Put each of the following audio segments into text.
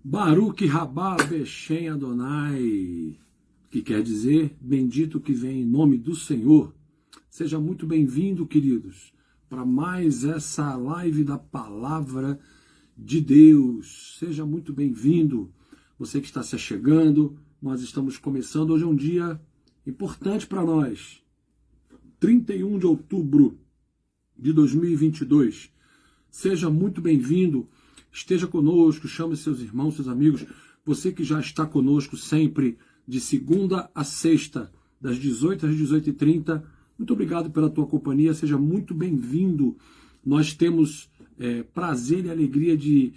Baruch Rabá Beshem Adonai, que quer dizer, bendito que vem em nome do Senhor. Seja muito bem-vindo, queridos, para mais essa live da Palavra de Deus. Seja muito bem-vindo, você que está se achegando. Nós estamos começando, hoje é um dia importante para nós, 31 de outubro de 2022. Seja muito bem-vindo. Esteja conosco, chame seus irmãos, seus amigos. Você que já está conosco sempre, de segunda a sexta, das 18 às 18h30. Muito obrigado pela tua companhia, seja muito bem-vindo. Nós temos prazer e alegria de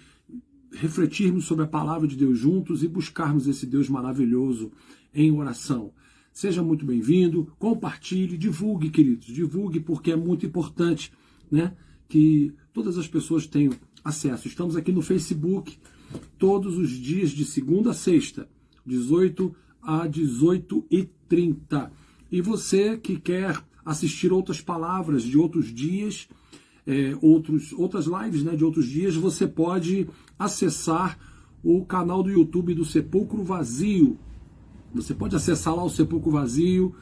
refletirmos sobre a palavra de Deus juntos e buscarmos esse Deus maravilhoso em oração. Seja muito bem-vindo, compartilhe, divulgue, queridos. Divulgue porque é muito importante, né, que todas as pessoas tenham acesso. Estamos aqui no Facebook todos os dias de segunda a sexta, 18 a 18h30. E você que quer assistir outras palavras de outros dias, outras lives, né, de outros dias, você pode acessar o canal do YouTube do Sepulcro Vazio. Você pode acessar lá o Sepulcro Vazio,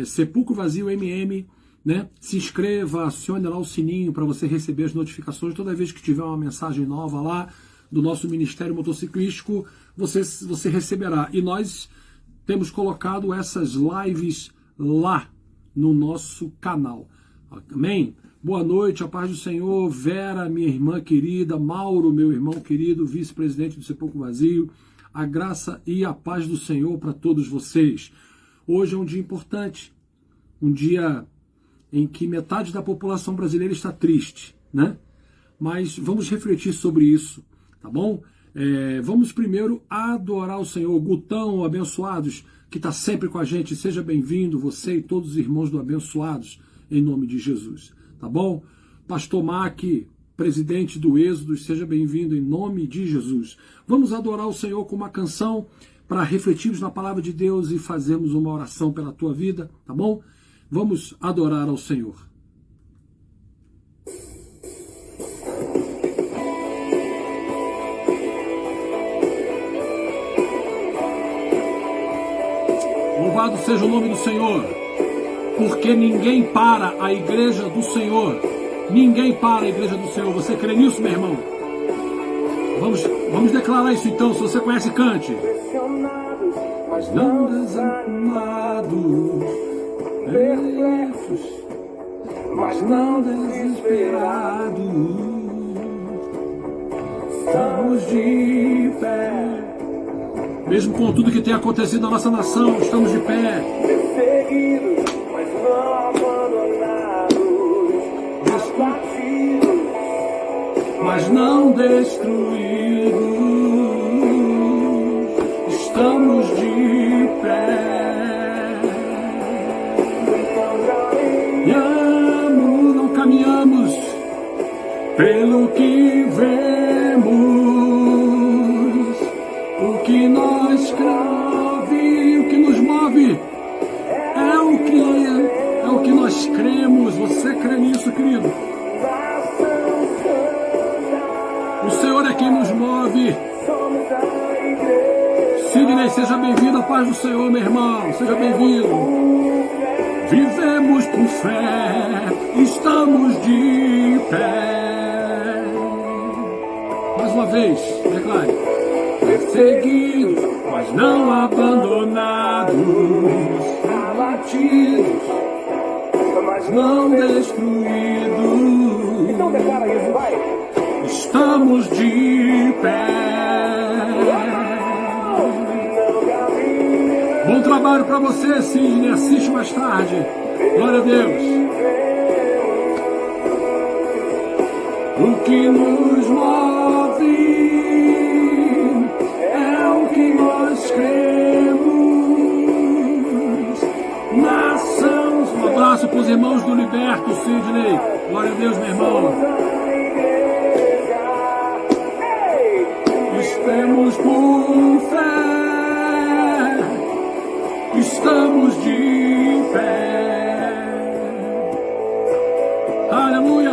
Sepulcro Vazio MM, né? Se inscreva, acione lá o sininho para você receber as notificações. Toda vez que tiver uma mensagem nova lá do nosso Ministério Motociclístico, você receberá. E nós temos colocado essas lives lá no nosso canal. Amém? Boa noite, a paz do Senhor. Vera, minha irmã querida. Mauro, meu irmão querido, vice-presidente do Sepulcro Vazio. A graça e a paz do Senhor para todos vocês. Hoje é um dia importante. Um dia em que metade da população brasileira está triste, né? Mas vamos refletir sobre isso, tá bom? Vamos primeiro adorar o Senhor. Gutão, abençoados, que está sempre com a gente, seja bem-vindo, você e todos os irmãos do Abençoados, em nome de Jesus, tá bom? Pastor Mac, presidente do Êxodo, seja bem-vindo em nome de Jesus. Vamos adorar o Senhor com uma canção para refletirmos na palavra de Deus e fazermos uma oração pela tua vida, tá bom? Vamos adorar ao Senhor. Louvado seja o nome do Senhor, porque ninguém para a igreja do Senhor. Ninguém para a igreja do Senhor. Você crê nisso, meu irmão? Vamos declarar isso então. Se você conhece, cante. Mas não desanimados, perplexos, mas não desesperados, estamos de pé. Mesmo com tudo que tem acontecido na nossa nação, estamos de pé. Perseguidos, mas não abandonados, desbatidos, mas não destruídos, estamos de pé. Não caminhamos pelo que vemos, o que nos move, o que nos move é o que nós cremos. Você crê nisso, querido? O Senhor é quem nos move. Sidney, seja bem-vindo, a paz do Senhor, meu irmão, seja bem-vindo. Vivemos por fé, estamos de pé. Mais uma vez, declare. Perseguidos, mas não abandonados, abatidos, mas não destruídos. Então declara isso, vai. Estamos de pé. Bom trabalho para você, Sidney. Assiste mais tarde. Glória a Deus. O que nos move é o que nós cremos. Nação. Um abraço para os irmãos do Liberto, Sidney. Glória a Deus, meu irmão. Estamos por fé. Estamos de pé. Aleluia.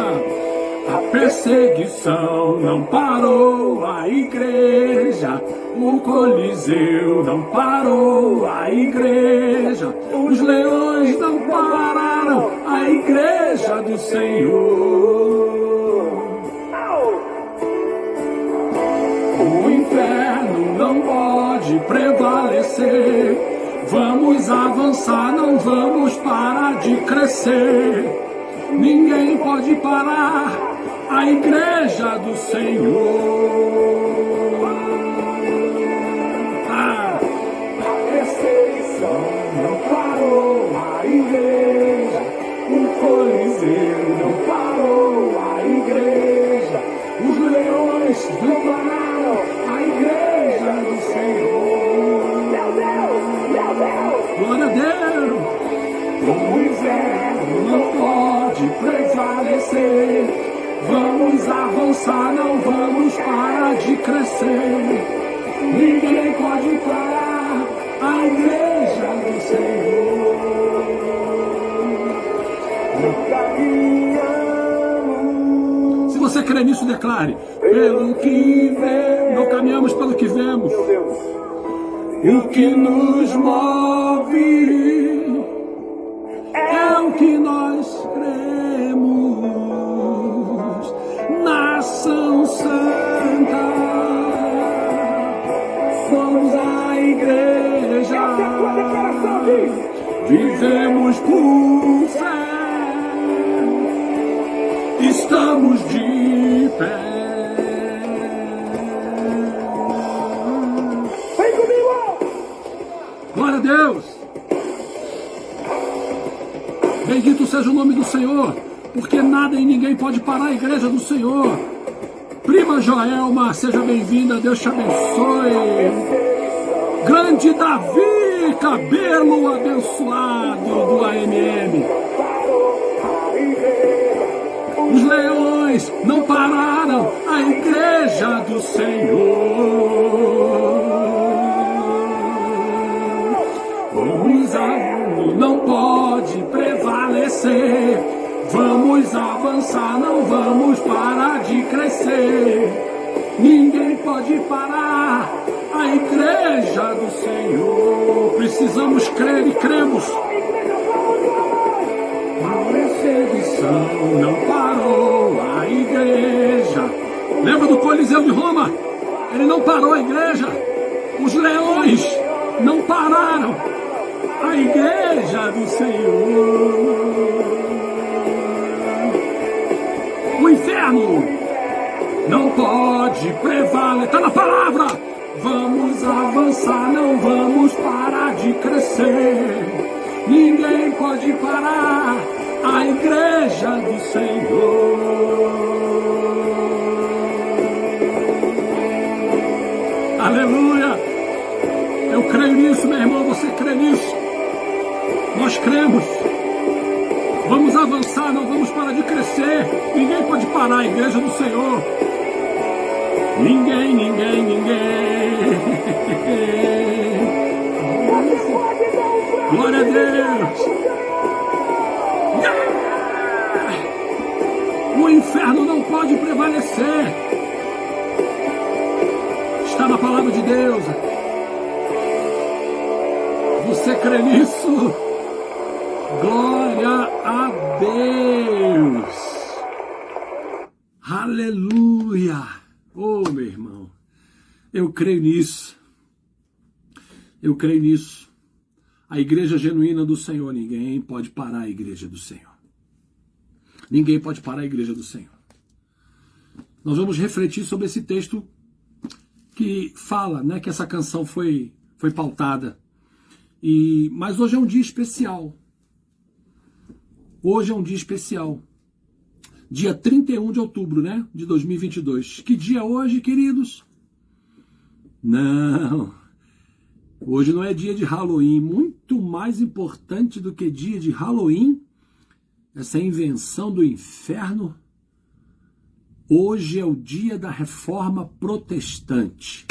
A perseguição não parou a igreja, o Coliseu não parou a igreja, os leões não pararam a igreja do Senhor. O inferno não pode prevalecer, vamos avançar, não vamos parar de crescer. Ninguém pode parar a igreja do Senhor. A perseguição não parou a igreja, o Coliseu não parou a igreja, os leões não pararam a igreja do Senhor. Meu Deus, meu Deus! Glória a Deus! O inferno não pode prevalecer, vamos avançar, não vamos parar de crescer. Ninguém pode parar a igreja do Senhor. Se você crê nisso, declare: pelo que vemos, não caminhamos pelo que vemos. O que nos move é o que nós cremos, nação santa, somos a igreja, vivemos por fé, estamos de pé. Vem comigo! Glória a Deus! Bendito seja o nome do Senhor, porque nada e ninguém pode parar a igreja do Senhor. Prima Joelma, seja bem-vinda, Deus te abençoe. Grande Davi, cabelo abençoado do AMM. Os leões não pararam a igreja do Senhor. Não pode prevalecer, vamos avançar, não vamos parar de crescer. Ninguém pode parar a igreja do Senhor. Precisamos crer e cremos. A perseguição não parou a igreja. Lembra do Coliseu de Roma? Ele não parou a igreja. Os leões não pararam a igreja do Senhor. O inferno não pode prevalecer. Está na palavra. Vamos avançar, não vamos parar de crescer. Ninguém pode parar a igreja do Senhor. Aleluia. Eu creio nisso, meu irmão. Você crê nisso? Nós cremos. Vamos avançar, não vamos parar de crescer. Ninguém pode parar a igreja do Senhor. Ninguém, ninguém, ninguém. Glória a Deus. O inferno não pode prevalecer. Está na palavra de Deus. Você crê nisso? Glória a Deus! Aleluia! Oh, meu irmão, eu creio nisso. Eu creio nisso. A igreja genuína do Senhor, ninguém pode parar a igreja do Senhor. Ninguém pode parar a igreja do Senhor. Nós vamos refletir sobre esse texto que fala, né, que essa canção foi pautada. Mas hoje é um dia especial. Hoje é um dia especial. Dia 31 de outubro, né? De 2022. Que dia é hoje, queridos? Não. Hoje não é dia de Halloween. Muito mais importante do que dia de Halloween, essa invenção do inferno. Hoje é o dia da Reforma Protestante.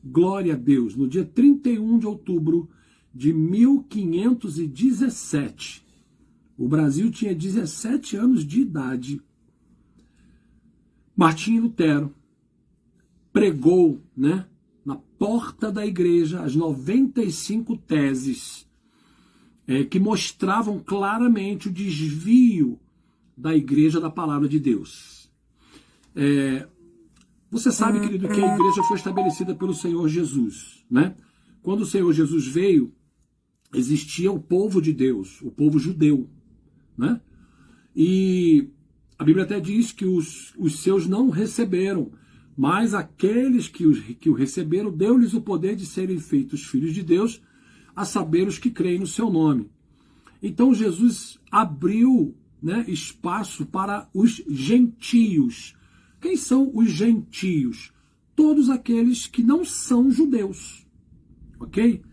Glória a Deus. No dia 31 de outubro de 1517, o Brasil tinha 17 anos de idade. Martinho Lutero pregou, né, na porta da igreja as 95 teses que mostravam claramente o desvio da igreja da palavra de Deus. Você sabe, querido, que a igreja foi estabelecida pelo Senhor Jesus, né? Quando o Senhor Jesus veio, existia o povo de Deus, o povo judeu, né? E a Bíblia até diz que os seus não receberam, mas aqueles que o receberam, deu-lhes o poder de serem feitos filhos de Deus, a saber os que creem no seu nome. Então Jesus abriu, né, espaço para os gentios. Quem são os gentios? Todos aqueles que não são judeus, ok?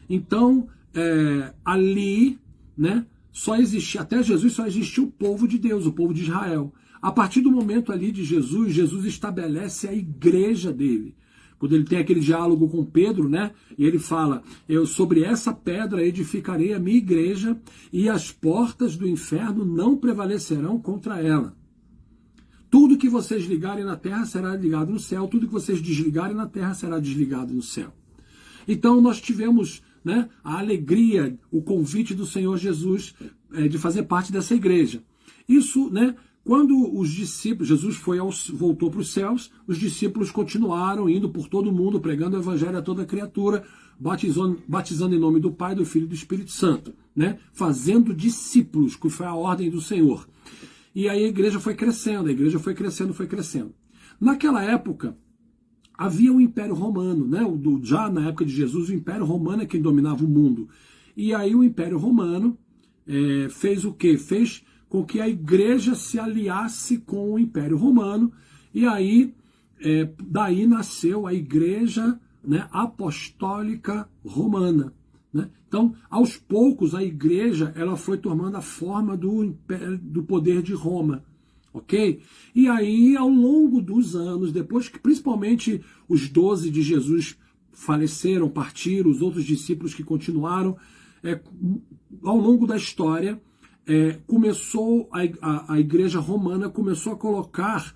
Então, ali, né, só existia, até Jesus só existia o povo de Deus, o povo de Israel. A partir do momento ali de Jesus, Jesus estabelece a igreja dele. Quando ele tem aquele diálogo com Pedro, né? E ele fala, eu sobre essa pedra edificarei a minha igreja e as portas do inferno não prevalecerão contra ela. Tudo que vocês ligarem na terra será ligado no céu, tudo que vocês desligarem na terra será desligado no céu. Então nós tivemos, né, a alegria, o convite do Senhor Jesus de fazer parte dessa igreja. Isso, né? Quando os discípulos, Jesus voltou para os céus, os discípulos continuaram indo por todo o mundo, pregando o evangelho a toda criatura, batizando em nome do Pai, do Filho e do Espírito Santo, né? Fazendo discípulos, que foi a ordem do Senhor. E aí a igreja foi crescendo, foi crescendo. Naquela época, havia o Império Romano, né? Já na época de Jesus, o Império Romano é quem dominava o mundo. E aí o Império Romano fez o quê? Fez com que a igreja se aliasse com o Império Romano, e aí daí nasceu a igreja, né, apostólica romana, né? Então, aos poucos, a igreja ela foi tomando a forma do poder de Roma, ok? E aí, ao longo dos anos, depois que principalmente os 12 de Jesus faleceram, partiram, os outros discípulos que continuaram, ao longo da história, começou a igreja romana começou a colocar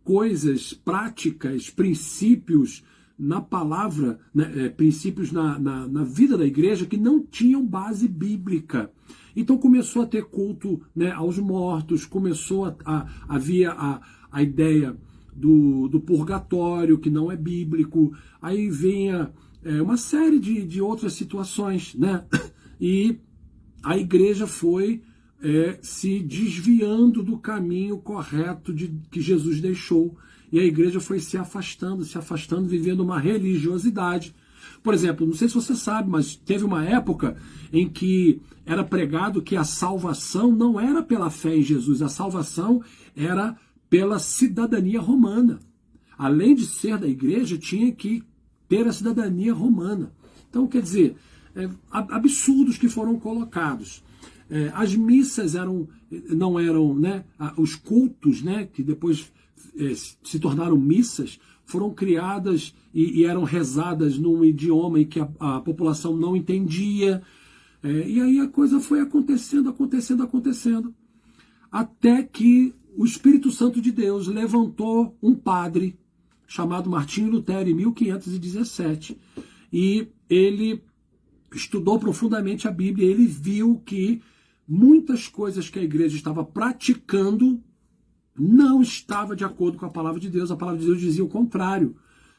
coisas, práticas, princípios na palavra, né, princípios na vida da igreja que não tinham base bíblica. Então começou a ter culto, né, aos mortos, começou havia a ideia do purgatório, que não é bíblico, aí vinha uma série de outras situações, né? E a igreja foi se desviando do caminho correto que Jesus deixou. E a igreja foi se afastando, vivendo uma religiosidade. Por exemplo, não sei se você sabe, mas teve uma época em que era pregado que a salvação não era pela fé em Jesus, a salvação era pela cidadania romana. Além de ser da igreja, tinha que ter a cidadania romana. Então, quer dizer, absurdos que foram colocados. As missas não eram, né, os cultos, né, que depois se tornaram missas, foram criadas e eram rezadas num idioma em que a população não entendia. E aí a coisa foi acontecendo, até que o Espírito Santo de Deus levantou um padre chamado Martinho Lutero em 1517, e ele estudou profundamente a Bíblia, e ele viu que muitas coisas que a igreja estava praticando não estava de acordo com a palavra de Deus. A palavra de Deus dizia o contrário.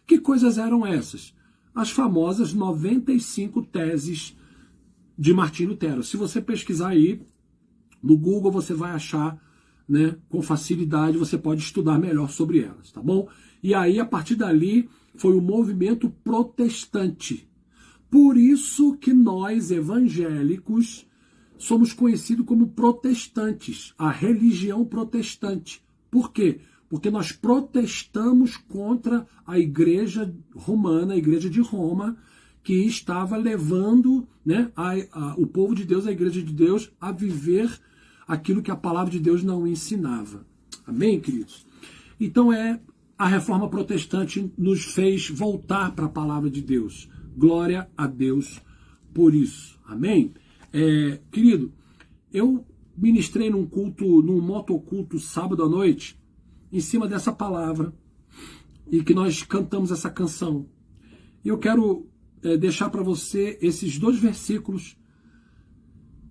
Que coisas eram essas? As famosas 95 teses de Martinho Lutero. Se você pesquisar aí no Google, você vai achar, né, com facilidade, você pode estudar melhor sobre elas, tá bom? E aí, a partir dali, foi o movimento protestante. Por isso que nós, evangélicos, somos conhecidos como protestantes, a religião protestante. Por quê? Porque nós protestamos contra a igreja romana, a igreja de Roma, que estava levando, né, o povo de Deus, a igreja de Deus, a viver aquilo que a palavra de Deus não ensinava. Amém, queridos? Então a reforma protestante nos fez voltar para a palavra de Deus. Glória a Deus por isso. Amém? Querido, eu ministrei num motoculto sábado à noite, em cima dessa palavra e que nós cantamos essa canção. E eu quero deixar para você esses 2 versículos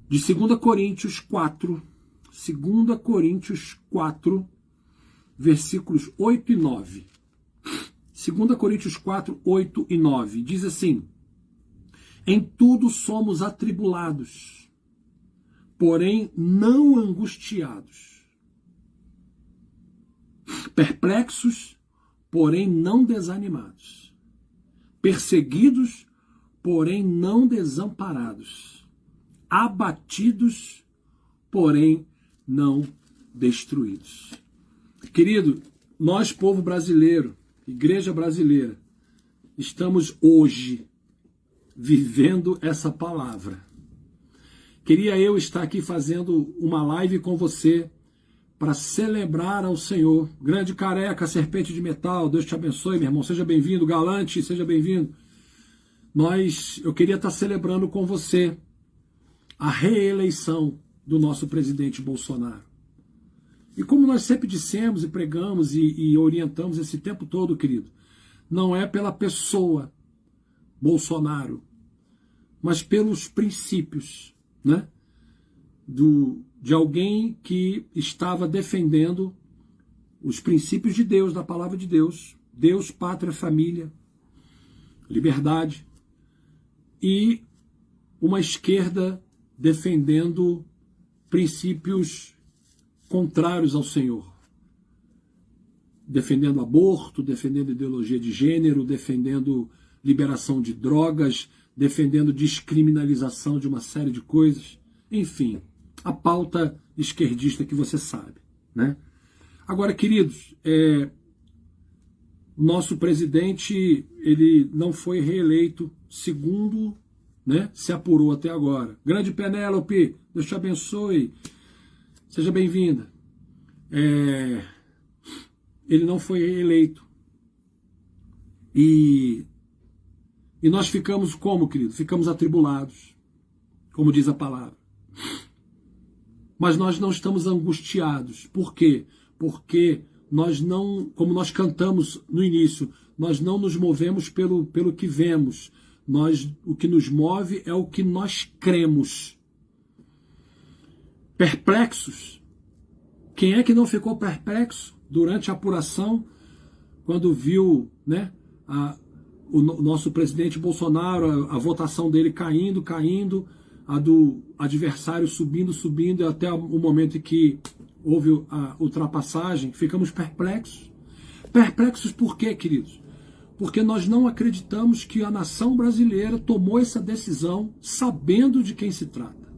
de 2 Coríntios 4, 2 Coríntios 4, versículos 8 e 9. 2 Coríntios 4, 8 e 9. Diz assim: em tudo somos atribulados, porém não angustiados, perplexos, porém não desanimados, perseguidos, porém não desamparados, abatidos, porém não destruídos. Querido, nós, povo brasileiro, igreja brasileira, estamos hoje vivendo essa palavra. Queria eu estar aqui fazendo uma live com você para celebrar ao Senhor. Grande Careca, serpente de metal, Deus te abençoe, meu irmão, seja bem-vindo. Galante, seja bem-vindo. Eu queria estar celebrando com você a reeleição do nosso presidente Bolsonaro. E como nós sempre dissemos e pregamos e orientamos esse tempo todo, querido, não é pela pessoa Bolsonaro, mas pelos princípios, né? De alguém que estava defendendo os princípios de Deus, da palavra de Deus, Deus, pátria, família, liberdade, e uma esquerda defendendo princípios contrários ao Senhor, defendendo aborto, defendendo ideologia de gênero, defendendo liberação de drogas, defendendo descriminalização de uma série de coisas, enfim, a pauta esquerdista que você sabe, né? Agora, queridos, nosso presidente, ele não foi reeleito, segundo, né, se apurou até agora. Grande Penélope, Deus te abençoe, seja bem-vinda. Ele não foi reeleito. E nós ficamos como, querido? Ficamos atribulados, como diz a palavra. Mas nós não estamos angustiados. Por quê? Porque nós não, como nós cantamos no início, nós não nos movemos pelo que vemos. O que nos move é o que nós cremos. Perplexos. Quem é que não ficou perplexo durante a apuração, quando viu, né, o nosso presidente Bolsonaro, a votação dele caindo, a do adversário subindo, e até o momento em que houve a ultrapassagem, ficamos perplexos. Perplexos por quê, queridos? Porque nós não acreditamos que a nação brasileira tomou essa decisão sabendo de quem se trata.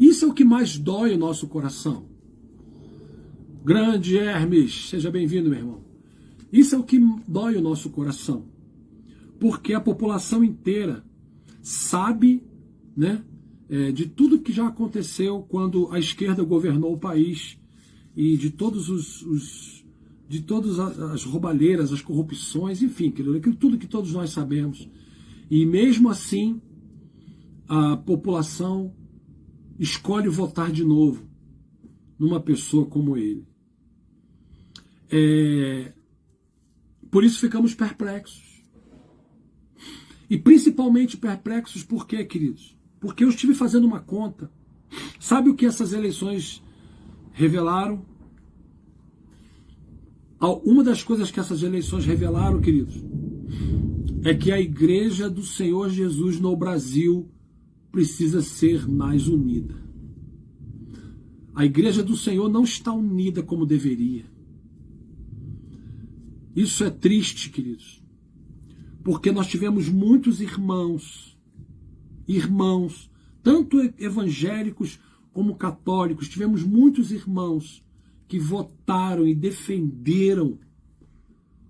Isso é o que mais dói o nosso coração. Grande Hermes, seja bem-vindo, meu irmão. Isso é o que dói o nosso coração. Porque a população inteira sabe, né, de tudo que já aconteceu quando a esquerda governou o país e de todas as roubalheiras, as corrupções, enfim, aquilo tudo que todos nós sabemos. E mesmo assim, a população escolhe votar de novo numa pessoa como ele. Por isso ficamos perplexos. E principalmente perplexos por quê, queridos? Porque eu estive fazendo uma conta. Sabe o que essas eleições revelaram? Uma das coisas que essas eleições revelaram, queridos, é que a Igreja do Senhor Jesus no Brasil precisa ser mais unida. A Igreja do Senhor não está unida como deveria. Isso é triste, queridos. Porque nós tivemos muitos irmãos, tanto evangélicos como católicos, tivemos muitos irmãos que votaram e defenderam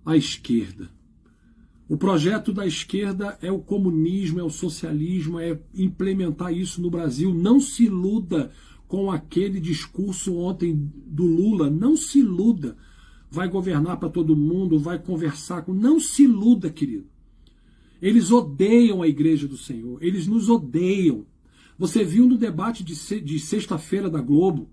a esquerda. O projeto da esquerda é o comunismo, é o socialismo, é implementar isso no Brasil. Não se iluda com aquele discurso ontem do Lula, não se iluda. Vai governar para todo mundo, vai conversar com... Não se iluda, querido. Eles odeiam a Igreja do Senhor, eles nos odeiam. Você viu no debate de sexta-feira da Globo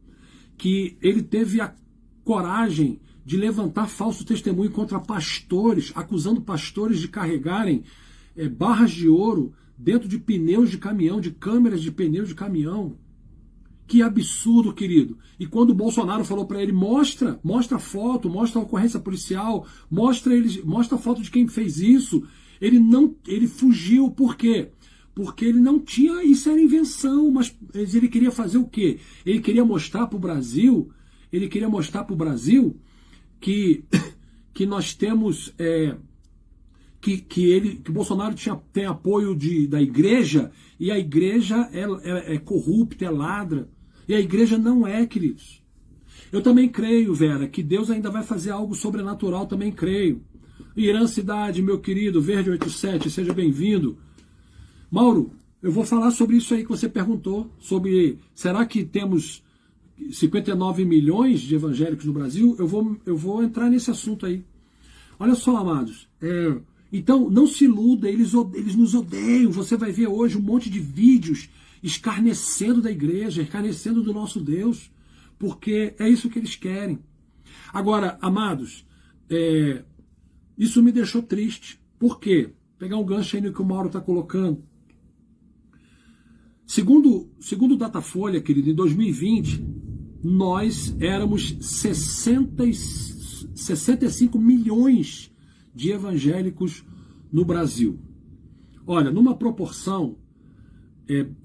que ele teve a coragem de levantar falso testemunho contra pastores, acusando pastores de carregarem barras de ouro dentro de pneus de caminhão, de câmeras de pneus de caminhão. Que absurdo, querido. E quando o Bolsonaro falou para ele, mostra a foto, mostra a ocorrência policial, mostra a foto de quem fez isso, ele fugiu. Por quê? Porque ele não tinha, isso era invenção, mas ele queria fazer o quê? Ele queria mostrar para o Brasil, que nós temos, que o Bolsonaro tem apoio da igreja, e a igreja é corrupta, é ladra. E a igreja não é, queridos. Eu também creio, Vera, que Deus ainda vai fazer algo sobrenatural, também creio. Irã Cidade, meu querido, Verde 87, seja bem-vindo. Mauro, eu vou falar sobre isso aí que você perguntou, sobre, será que temos 59 milhões de evangélicos no Brasil? Eu vou entrar nesse assunto aí. Olha só, amados, então não se iluda, eles nos odeiam. Você vai ver hoje um monte de vídeos escarnecendo da igreja, escarnecendo do nosso Deus, porque é isso que eles querem. Agora, amados, isso me deixou triste. Por quê? Pegar um gancho aí no que o Mauro está colocando. Segundo o Datafolha, querido, em 2020, nós éramos 65 milhões de evangélicos no Brasil. Olha, numa proporção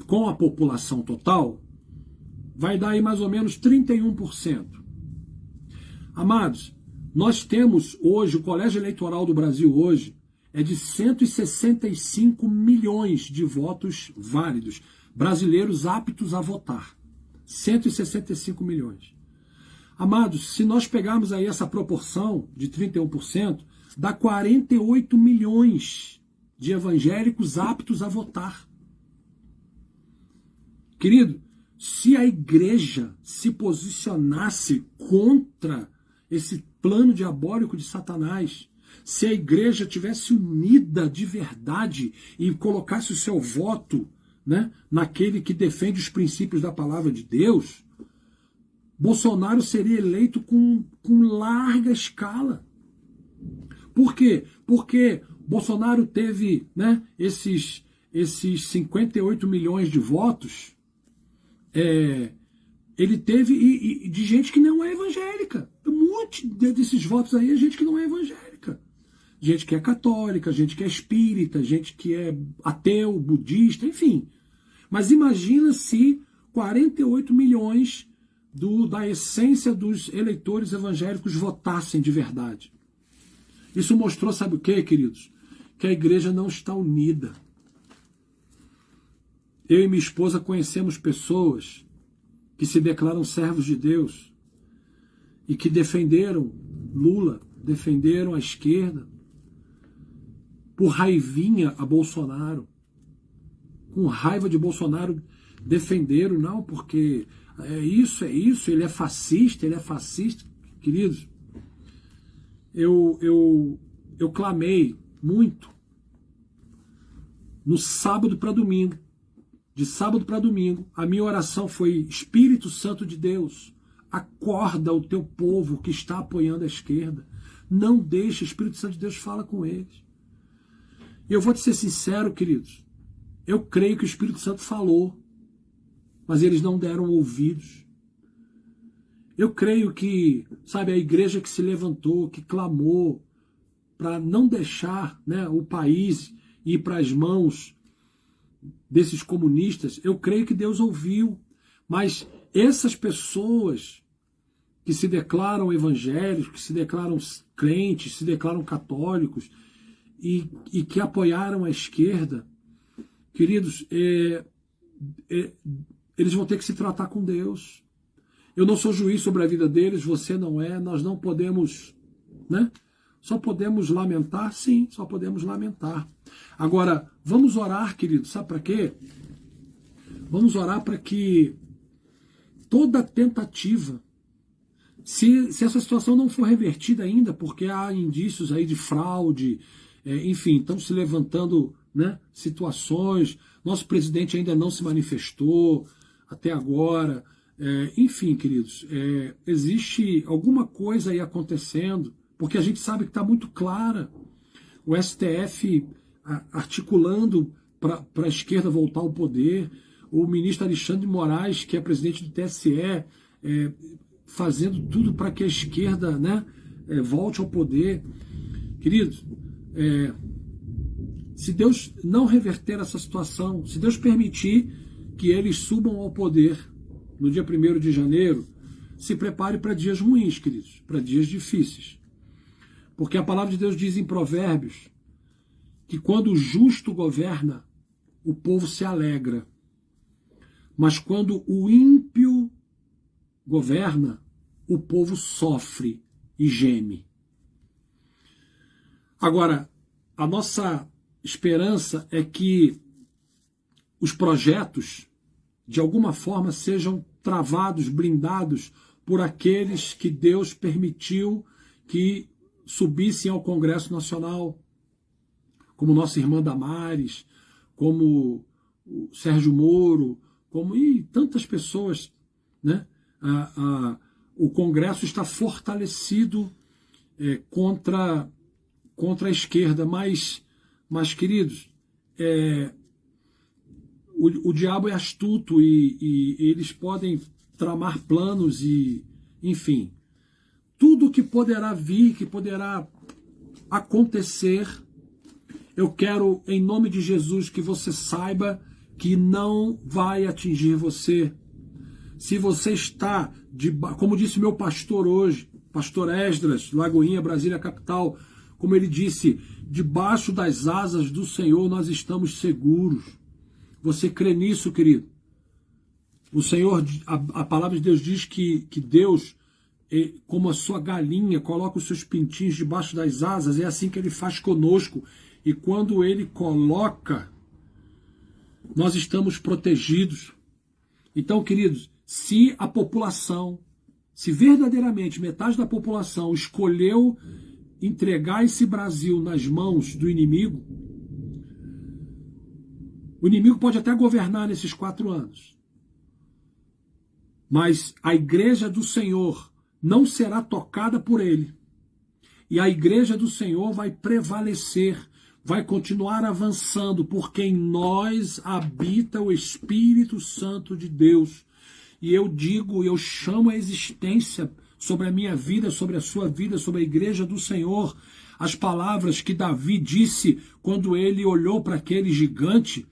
com a população total, vai dar aí mais ou menos 31%. Amados, nós temos hoje, o Colégio Eleitoral do Brasil hoje, é de 165 milhões de votos válidos, brasileiros aptos a votar. 165 milhões. Amados, se nós pegarmos aí essa proporção de 31%, dá 48 milhões de evangélicos aptos a votar. Querido, se a igreja se posicionasse contra esse plano diabólico de Satanás, se a igreja tivesse unida de verdade e colocasse o seu voto, né, naquele que defende os princípios da palavra de Deus, Bolsonaro seria eleito com larga escala. Por quê? Porque Bolsonaro teve, né, esses 58 milhões de votos, ele teve de gente que não é evangélica. Um monte desses votos aí é gente que não é evangélica. Gente que é católica, gente que é espírita, gente que é ateu, budista, enfim. Mas imagina se 48 milhões da essência dos eleitores evangélicos votassem de verdade. Isso mostrou, sabe o quê, queridos? Que a igreja não está unida. Eu e minha esposa conhecemos pessoas que se declaram servos de Deus e que defenderam Lula, defenderam a esquerda, por raivinha a Bolsonaro, com raiva de Bolsonaro, defenderam, não, porque é isso, ele é fascista. Queridos, eu clamei muito no sábado para domingo. De sábado para domingo, a minha oração foi: Espírito Santo de Deus, acorda o teu povo que está apoiando a esquerda. Não deixe, o Espírito Santo de Deus fala com eles. E eu vou te ser sincero, queridos, eu creio que o Espírito Santo falou, mas eles não deram ouvidos. Eu creio que, sabe, a igreja que se levantou, que clamou para não deixar, né, o país ir para as mãos desses comunistas, eu creio que Deus ouviu. Mas essas pessoas que se declaram evangélicos, que se declaram crentes, se declaram católicos e que apoiaram a esquerda, queridos, eles vão ter que se tratar com Deus. Eu não sou juiz sobre a vida deles, você não é, nós não podemos, né? Só podemos lamentar, sim, só podemos lamentar. Agora, vamos orar, querido, sabe para quê? Vamos orar para que toda tentativa, se essa situação não for revertida ainda, porque há indícios aí de fraude, enfim, estão se levantando, né, situações, nosso presidente ainda não se manifestou até agora, Enfim, queridos, existe alguma coisa aí acontecendo, porque a gente sabe que está muito clara. O STF articulando para a esquerda voltar ao poder, o ministro Alexandre de Moraes, que é presidente do TSE, fazendo tudo para que a esquerda, né, volte ao poder. Queridos, se Deus não reverter essa situação, se Deus permitir que eles subam ao poder no dia 1º de janeiro, se prepare para dias ruins, queridos, para dias difíceis. Porque a palavra de Deus diz em Provérbios que quando o justo governa, o povo se alegra. Mas quando o ímpio governa, o povo sofre e geme. Agora, a nossa esperança é que os projetos, de alguma forma, sejam travados, blindados por aqueles que Deus permitiu que subissem ao Congresso Nacional, como nossa irmã Damares, como o Sérgio Moro, e tantas pessoas, né? O Congresso está fortalecido contra a esquerda, mas queridos, o diabo é astuto e eles podem tramar planos e, enfim, tudo que poderá vir, que poderá acontecer, eu quero, em nome de Jesus, que você saiba que não vai atingir você. Se você está, como disse meu pastor hoje, pastor Esdras, Lagoinha, Brasília, capital, como ele disse, debaixo das asas do Senhor nós estamos seguros. Você crê nisso, querido? O Senhor, a palavra de Deus diz que Deus, como a sua galinha, coloca os seus pintinhos debaixo das asas, é assim que ele faz conosco. E quando ele coloca, nós estamos protegidos. Então, queridos, se a população, se verdadeiramente metade da população escolheu entregar esse Brasil nas mãos do inimigo, o inimigo pode até governar nesses 4 anos. Mas a igreja do Senhor não será tocada por ele. E a igreja do Senhor vai prevalecer, vai continuar avançando, porque em nós habita o Espírito Santo de Deus. E eu digo, eu chamo a existência sobre a minha vida, sobre a sua vida, sobre a igreja do Senhor, as palavras que Davi disse quando ele olhou para aquele gigante,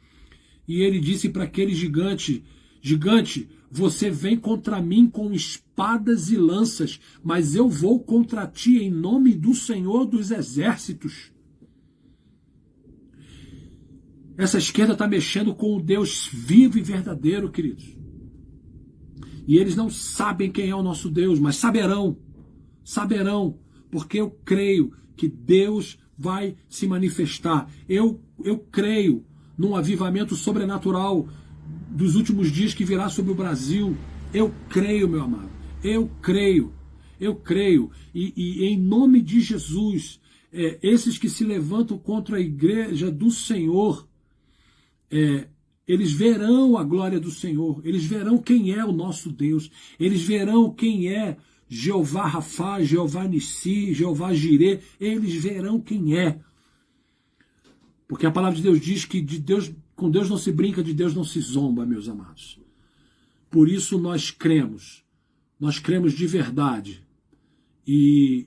e ele disse para aquele gigante: gigante, você vem contra mim com espadas e lanças, mas eu vou contra ti em nome do Senhor dos Exércitos. Essa esquerda está mexendo com o Deus vivo e verdadeiro, queridos. E eles não sabem quem é o nosso Deus, mas saberão, porque eu creio que Deus vai se manifestar. Eu creio num avivamento sobrenatural dos últimos dias que virá sobre o Brasil. Eu creio, meu amado, eu creio. E em nome de Jesus, esses que se levantam contra a igreja do Senhor, eles verão a glória do Senhor, eles verão quem é o nosso Deus, eles verão quem é Jeová Rafá, Jeová Nissi, Jeová Jirê, eles verão quem é. Porque a palavra de Deus diz que com Deus não se brinca, de Deus não se zomba, meus amados. Por isso nós cremos de verdade. E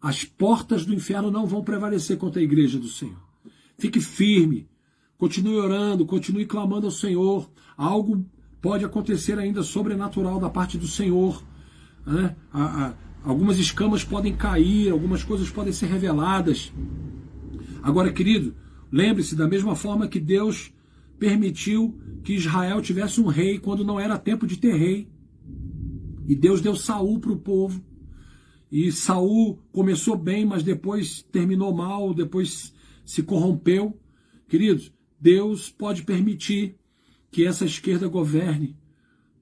as portas do inferno não vão prevalecer contra a igreja do Senhor. Fique firme, continue orando, continue clamando ao Senhor. Algo pode acontecer ainda sobrenatural da parte do Senhor, né? Algumas escamas podem cair, algumas coisas podem ser reveladas. Agora, querido, lembre-se, da mesma forma que Deus permitiu que Israel tivesse um rei quando não era tempo de ter rei. E Deus deu Saul para o povo. E Saul começou bem, mas depois terminou mal, depois se corrompeu. Queridos, Deus pode permitir que essa esquerda governe,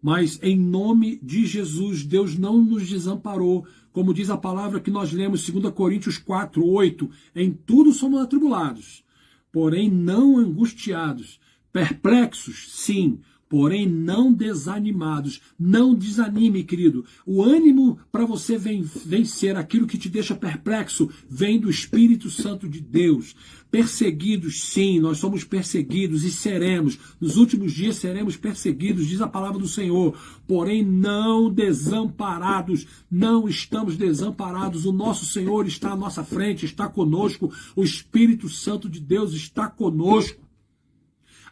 mas em nome de Jesus, Deus não nos desamparou. Como diz a palavra que nós lemos, 2 Coríntios 4:8, em tudo somos atribulados, porém não angustiados, perplexos, sim, porém não desanimados. Não desanime, querido. O ânimo para você vencer aquilo que te deixa perplexo vem do Espírito Santo de Deus. Perseguidos, sim, nós somos perseguidos e seremos. Nos últimos dias seremos perseguidos, diz a palavra do Senhor. Porém não desamparados. Não estamos desamparados. O nosso Senhor está à nossa frente, está conosco. O Espírito Santo de Deus está conosco.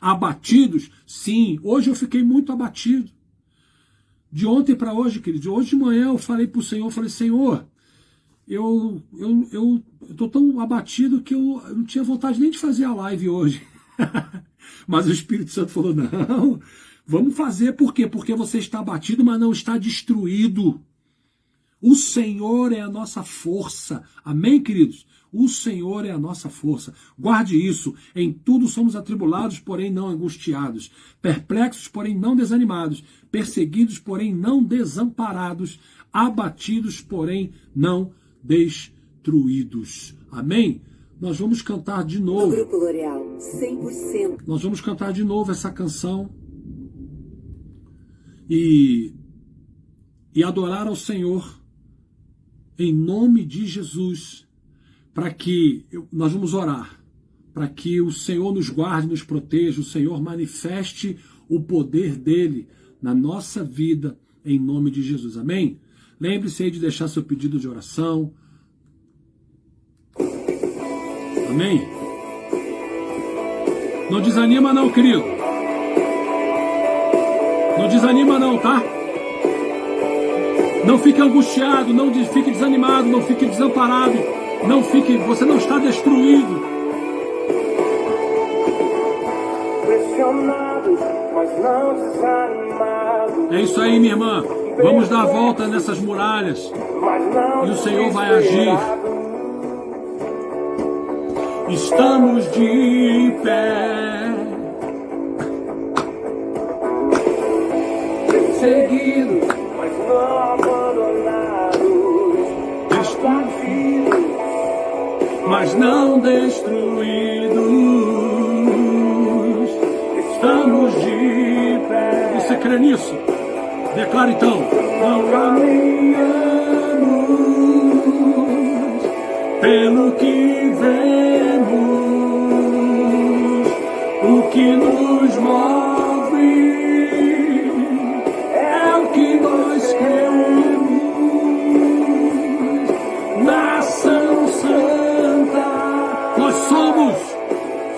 Abatidos? Sim, hoje eu fiquei muito abatido. De ontem para hoje, querido, hoje de manhã eu falei para o Senhor, Senhor, eu estou tão abatido que eu não tinha vontade nem de fazer a live hoje. Mas o Espírito Santo falou, não, vamos fazer, por quê? Porque você está abatido, mas não está destruído. O Senhor é a nossa força. Amém, queridos? O Senhor é a nossa força. Guarde isso. Em tudo somos atribulados, porém não angustiados. Perplexos, porém não desanimados. Perseguidos, porém não desamparados. Abatidos, porém não destruídos. Amém? Nós vamos cantar de novo. Grupo L'Oréal, 100%. Nós vamos cantar de novo essa canção. E adorar ao Senhor em nome de Jesus, para que nós vamos orar, para que o Senhor nos guarde, nos proteja, o Senhor manifeste o poder dele na nossa vida, em nome de Jesus. Amém? Lembre-se aí de deixar seu pedido de oração. Amém? Não desanima não, querido. Não desanima não, tá? Não fique angustiado, não fique desanimado, não fique desamparado, você não está destruído. Pressionados, mas não desanimados. É isso aí, minha irmã. Vamos dar a volta nessas muralhas e o Senhor vai agir. Estamos de pé, perseguidos, Mas não abandonados, abatidos, mas não destruídos. Estamos de pé. Você crê nisso? Declara então. Não caminhamos pelo que vemos, o que nos move é o que nós cremos. Nação Santa, nós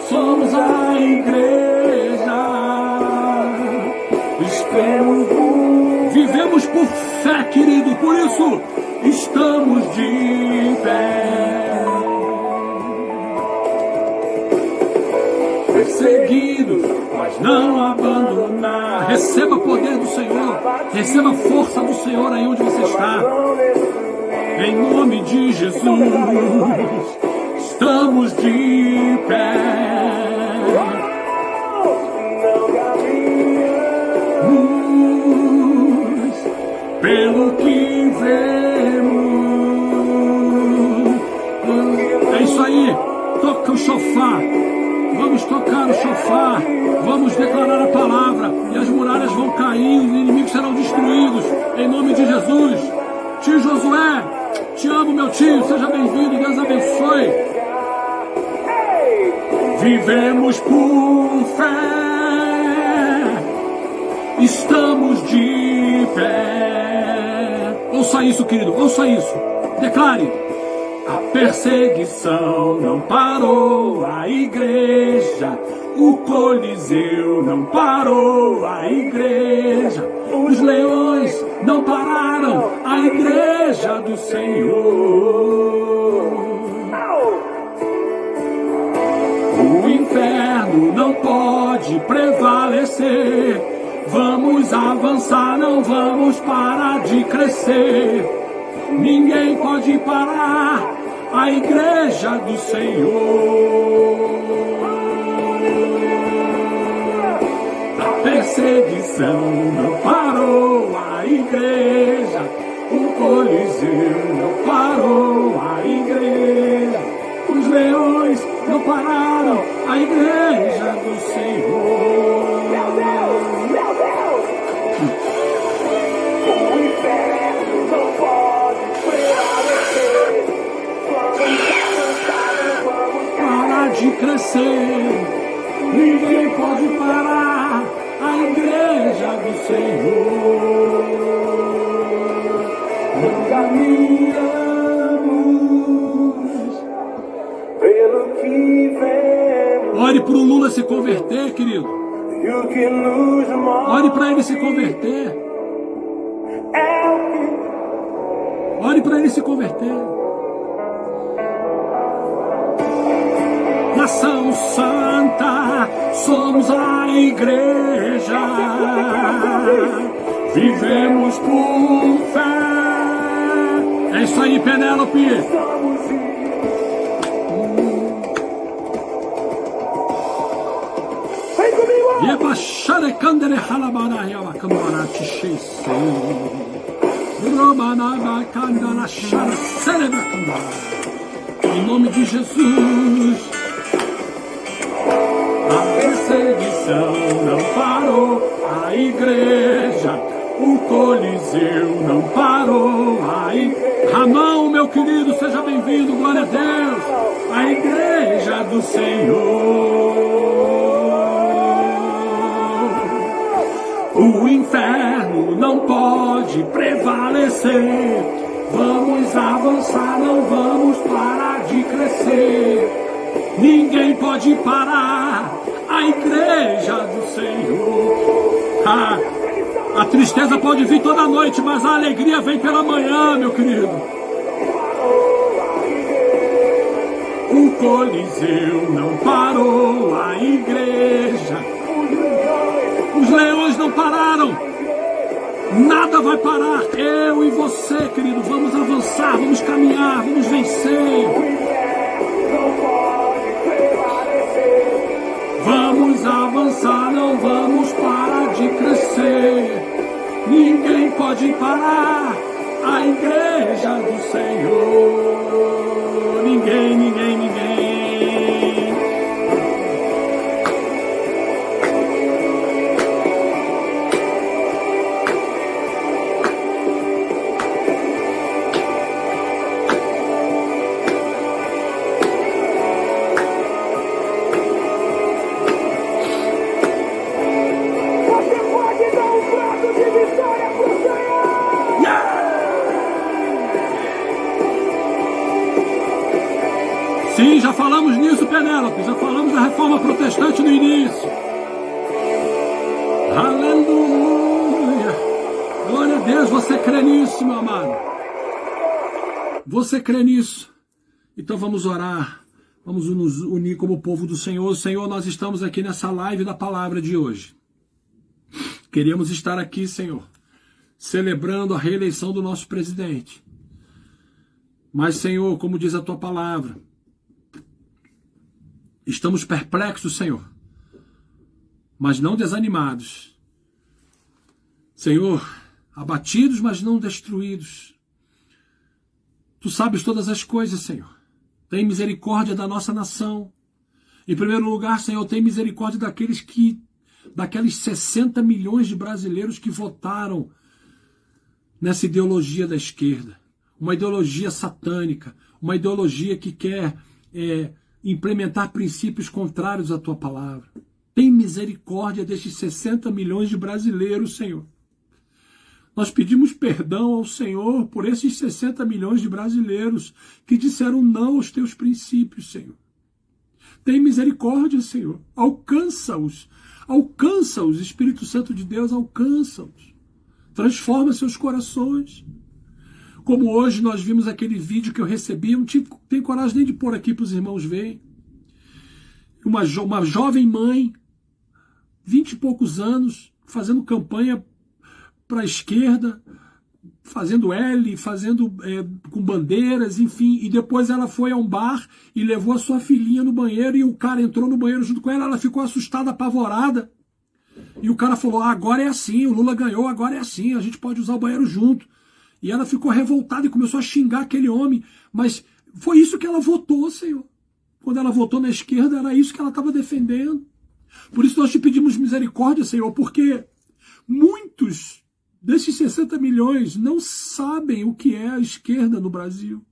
somos a igreja. Vivemos por fé, querido, por isso estamos de pé. Perseguidos, mas não abandonados. Receba poder do Senhor, receba força do Senhor aí onde você está. Em nome de Jesus, estamos de pé. Pelo que vemos. É isso aí. Toca o chofar. Vamos tocar o chofar. Vamos declarar a palavra. E as muralhas vão cair. Os inimigos serão destruídos. Em nome de Jesus. Tio Josué, te amo, meu tio. Seja bem-vindo. Deus abençoe. Vivemos por fé. Estamos de pé. Ouça isso, querido, ouça isso. Declare. A perseguição não parou a igreja. O Coliseu não parou a igreja. Os leões não pararam a igreja do Senhor. O inferno não pode prevalecer. Vamos avançar, não vamos parar de crescer. Ninguém pode parar a igreja do Senhor. A perseguição não parou a igreja. O Coliseu não parou a igreja. Os leões não pararam a igreja do Senhor. de crescer. Ninguém pode parar a igreja do Senhor. Caminhamos pelo que vemos. Ore para o Lula se converter, querido. E o que nos move Ore para ele se converter. é o que Ore para ele se converter. Nação Santa, somos a igreja. Vivemos por fé. É isso aí, Penélope. estamos Vem comigo! Yeba sharekandere halabara yawa kamara tishese. Romana bakandara sharekandere kamara. Em nome de Jesus. A perseguição não parou, a igreja, o Coliseu não parou. Ramão, meu querido, seja bem-vindo, glória a Deus. A igreja do Senhor. O inferno não pode prevalecer. Vamos avançar, não vamos parar de crescer. Ninguém pode parar a igreja do Senhor. A tristeza pode vir toda noite, mas a alegria vem pela manhã, meu querido. O Coliseu não parou, a igreja. Os leões não pararam. Nada vai parar. Eu e você, querido, vamos avançar, vamos caminhar, vamos vencer. Vamos avançar, não vamos parar de crescer. Ninguém pode parar a igreja do Senhor. Ninguém, ninguém, ninguém. Sim, já falamos nisso, Penélope. Já falamos da reforma protestante no início. Aleluia. Glória a Deus, você crê nisso, meu amado? Você crê nisso? Então vamos orar. Vamos nos unir como povo do Senhor. Senhor, nós estamos aqui nessa live da palavra de hoje. Queríamos estar aqui, Senhor, celebrando a reeleição do nosso presidente. Mas, Senhor, como diz a tua palavra, estamos perplexos, Senhor, mas não desanimados. Senhor, abatidos, mas não destruídos. Tu sabes todas as coisas, Senhor. Tem misericórdia da nossa nação. Em primeiro lugar, Senhor, tem misericórdia daqueles 60 milhões de brasileiros que votaram nessa ideologia da esquerda. Uma ideologia satânica, uma ideologia que quer implementar princípios contrários à tua palavra. Tem misericórdia destes 60 milhões de brasileiros, Senhor. Nós pedimos perdão ao Senhor por esses 60 milhões de brasileiros que disseram não aos teus princípios, Senhor. Tem misericórdia, Senhor. Alcança-os. Alcança-os, Espírito Santo de Deus, alcança-os. Transforma seus corações. Como hoje nós vimos aquele vídeo que eu recebi, eu não tenho coragem nem de pôr aqui para os irmãos verem. Uma jovem mãe, 20 e poucos anos, fazendo campanha para a esquerda, fazendo L, fazendo com bandeiras, enfim. E depois ela foi a um bar e levou a sua filhinha no banheiro e o cara entrou no banheiro junto com ela. Ela ficou assustada, apavorada. E o cara falou, agora é assim, o Lula ganhou, agora é assim, a gente pode usar o banheiro junto. E ela ficou revoltada e começou a xingar aquele homem. Mas foi isso que ela votou, Senhor. Quando ela votou na esquerda, era isso que ela estava defendendo. Por isso nós te pedimos misericórdia, Senhor, porque muitos desses 60 milhões não sabem o que é a esquerda no Brasil.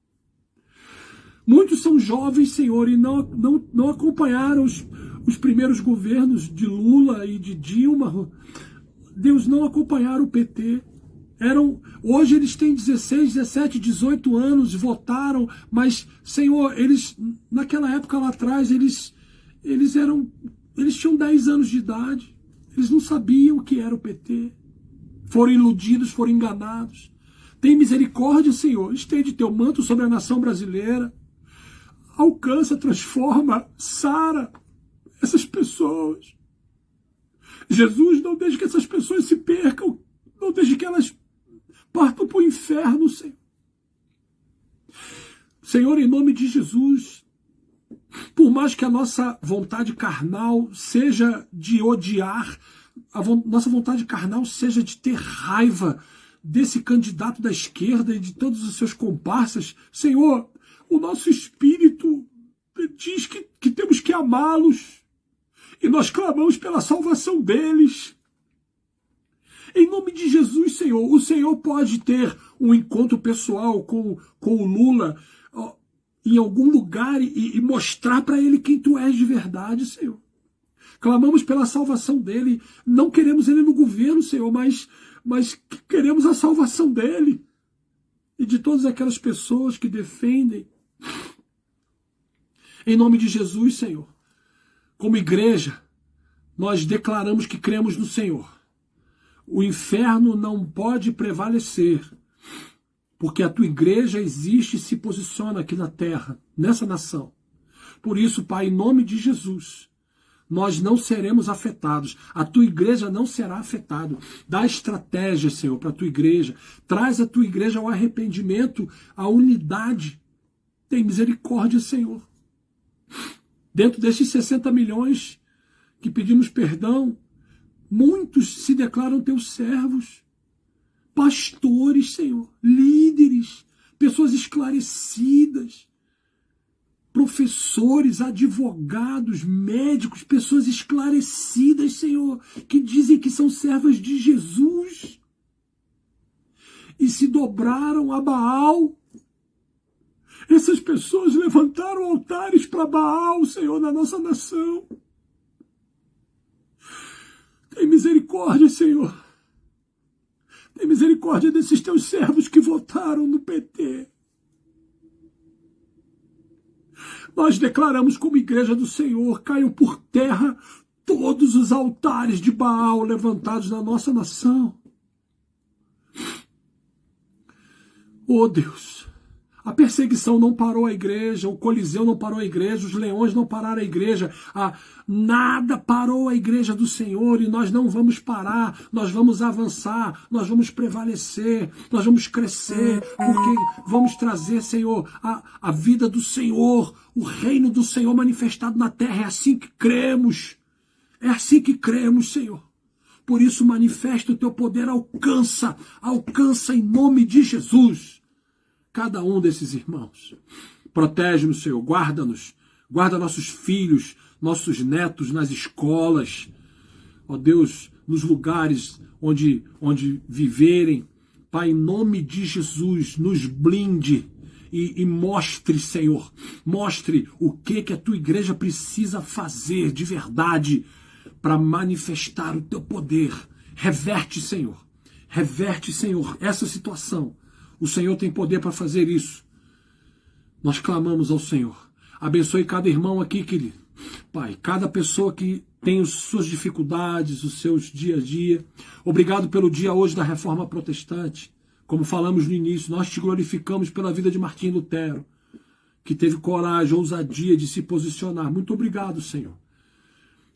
Muitos são jovens, Senhor, e não acompanharam os primeiros governos de Lula e de Dilma. Deus, não acompanharam o PT. Hoje eles têm 16, 17, 18 anos, votaram, mas, Senhor, eles, naquela época lá atrás, eles tinham 10 anos de idade, eles não sabiam o que era o PT, foram iludidos, foram enganados. Tem misericórdia, Senhor, estende teu manto sobre a nação brasileira, alcança, transforma, sara essas pessoas. Jesus, não deixe que essas pessoas se percam, não deixe que elas partam para o inferno, Senhor. Senhor, em nome de Jesus, por mais que a nossa vontade carnal seja de odiar, nossa vontade carnal seja de ter raiva desse candidato da esquerda e de todos os seus comparsas, Senhor, o nosso espírito diz que temos que amá-los e nós clamamos pela salvação deles. Em nome de Jesus, Senhor, o Senhor pode ter um encontro pessoal com o Lula em algum lugar e mostrar para ele quem tu és de verdade, Senhor. Clamamos pela salvação dele, não queremos ele no governo, Senhor, mas queremos a salvação dele e de todas aquelas pessoas que defendem. Em nome de Jesus, Senhor, como igreja, nós declaramos que cremos no Senhor. O inferno não pode prevalecer, porque a tua igreja existe e se posiciona aqui na terra, nessa nação. Por isso, Pai, em nome de Jesus, nós não seremos afetados. A tua igreja não será afetada. Dá estratégia, Senhor, para a tua igreja. Traz a tua igreja ao arrependimento, à unidade. Tem misericórdia, Senhor. Dentro destes 60 milhões que pedimos perdão, muitos se declaram teus servos, pastores, Senhor, líderes, pessoas esclarecidas, professores, advogados, médicos, pessoas esclarecidas, Senhor, que dizem que são servas de Jesus e se dobraram a Baal. Essas pessoas levantaram altares para Baal, Senhor, na nossa nação. Tem misericórdia, Senhor. Tem misericórdia desses teus servos que votaram no PT. Nós declaramos como igreja do Senhor, caiam por terra todos os altares de Baal levantados na nossa nação. Oh Deus, a perseguição não parou a igreja, o Coliseu não parou a igreja, os leões não pararam a igreja, nada parou a igreja do Senhor e nós não vamos parar, nós vamos avançar, nós vamos prevalecer, nós vamos crescer, porque vamos trazer, Senhor, a vida do Senhor, o reino do Senhor manifestado na terra. É assim que cremos, Senhor. Por isso manifesta o teu poder, alcança em nome de Jesus cada um desses irmãos. Protege-nos, Senhor, guarda-nos, guarda nossos filhos, nossos netos nas escolas, ó Deus, nos lugares onde viverem. Pai, em nome de Jesus, nos blinde e mostre, Senhor, mostre o que a tua igreja precisa fazer de verdade para manifestar o teu poder. Reverte, Senhor, essa situação. O Senhor tem poder para fazer isso. Nós clamamos ao Senhor. Abençoe cada irmão aqui, querido. Pai, cada pessoa que tem as suas dificuldades, os seus dia a dia. Obrigado pelo dia hoje da Reforma Protestante. Como falamos no início, nós te glorificamos pela vida de Martim Lutero, que teve coragem, ousadia de se posicionar. Muito obrigado, Senhor.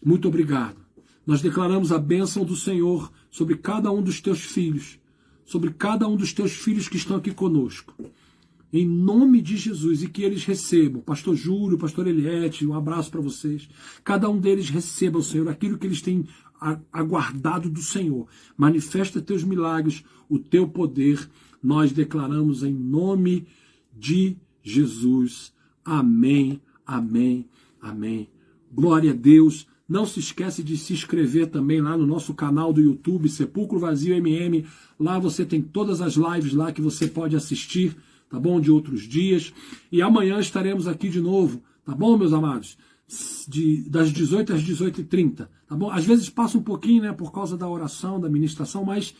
Muito obrigado. Nós declaramos a bênção do Senhor sobre cada um dos teus filhos, sobre cada um dos teus filhos que estão aqui conosco. Em nome de Jesus, e que eles recebam, pastor Júlio, pastor Eliette, um abraço para vocês. Cada um deles receba, Senhor, aquilo que eles têm aguardado do Senhor. Manifesta teus milagres, o teu poder. Nós declaramos em nome de Jesus. Amém, amém, amém. Glória a Deus. Não se esquece de se inscrever também lá no nosso canal do YouTube, Sepulcro Vazio MM. Lá você tem todas as lives lá que você pode assistir. tá bom? De outros dias. E amanhã estaremos aqui de novo, tá bom, meus amados? Das 18 às 18h30, tá bom? Às vezes passa um pouquinho, né, por causa da oração, da ministração, mas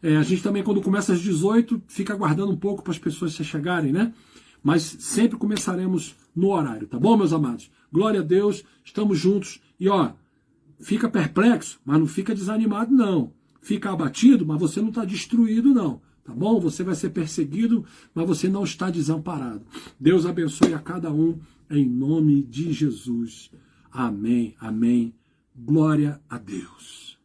a gente também, quando começa às 18, fica aguardando um pouco para as pessoas se chegarem, né? Mas sempre começaremos no horário, tá bom, meus amados? Glória a Deus, estamos juntos. E ó, fica perplexo, mas não fica desanimado, não. Fica abatido, mas você não está destruído, não. Tá bom? Você vai ser perseguido, mas você não está desamparado. Deus abençoe a cada um, em nome de Jesus. Amém, amém. Glória a Deus.